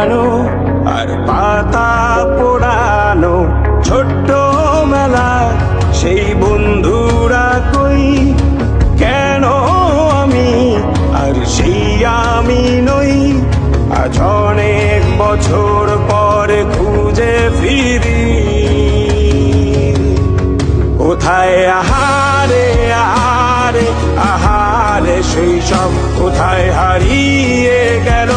পুরানো আর পাতা পোড়ানো ছোট্ট মেলা সেই বন্ধুরা কই কেন আমি আর সেই আমি নই আজ অনেক বছর পরে খুঁজে ফিরি কোথায় আহারে আহারে আহারে শৈশব কোথায় হারিয়ে গেল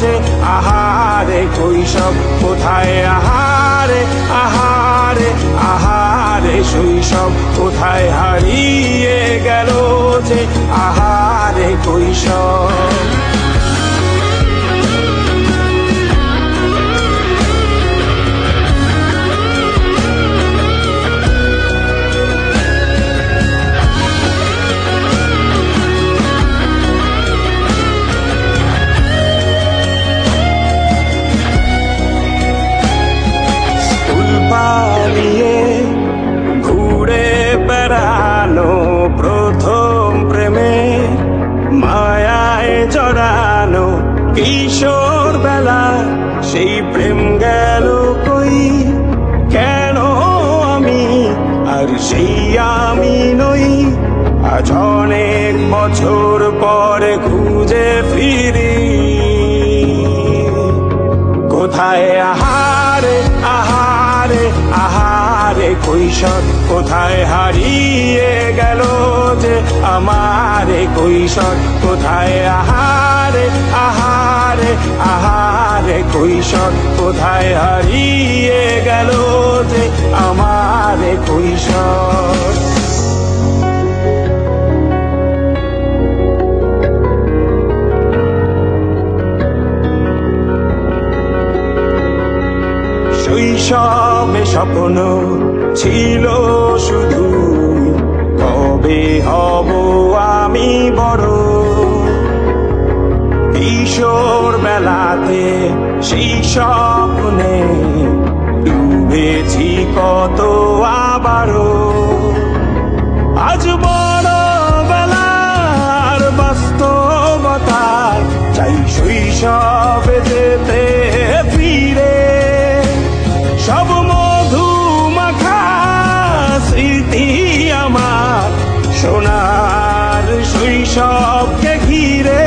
যে আহারে কৈশব কোথায় আহারে আহারে আহারে শৈশব কোথায় হারিয়ে গেল যে আহারে কৈশব পালিয়ে ঘুরে বেড়ানো প্রথম প্রেমে মায়ায় জড়ানো কিশোর বেলা সেই প্রেম গেল কই কেন আমি আর সেই আমি নই আজ অনেক বছর পরে খুঁজে ফিরি কোথায় আহারে আহারে আহারে কৈশোর কোথায় হারিয়ে গেল যে আমারে কৈশোর কোথায় আহারে আহারে আহারে কৈশোর কোথায় হারিয়ে গেল যে আমারে কৈশোর শৈশবে স্বপ্ন ছিল শুধু কবে হব আমি বড় কিশোর বেলাতে সেই স্বপ্নে ডুবেছি কত আবারও আজ বড় বেলার বাস্তবতা চাই শৈশবে যেতে ফিরে সব মধু মাখা স্মৃতি আমার সোনার শৈশবকে ঘিরে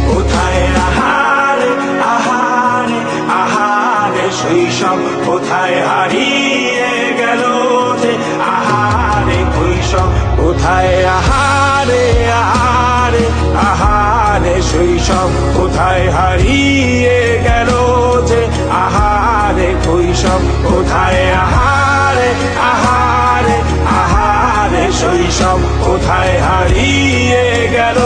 কোথায় আহারে আহারে আহারে শৈশব কোথায় হারিয়ে গেল যে আহারে কৈশোর কোথায় আহারে আহারে আহারে শৈশব কোথায় হারিয়ে গেল যে আহারে কৈশোর কোথায় আহারে আহারে আহারে শৈশব কোথায় হারিয়ে গেল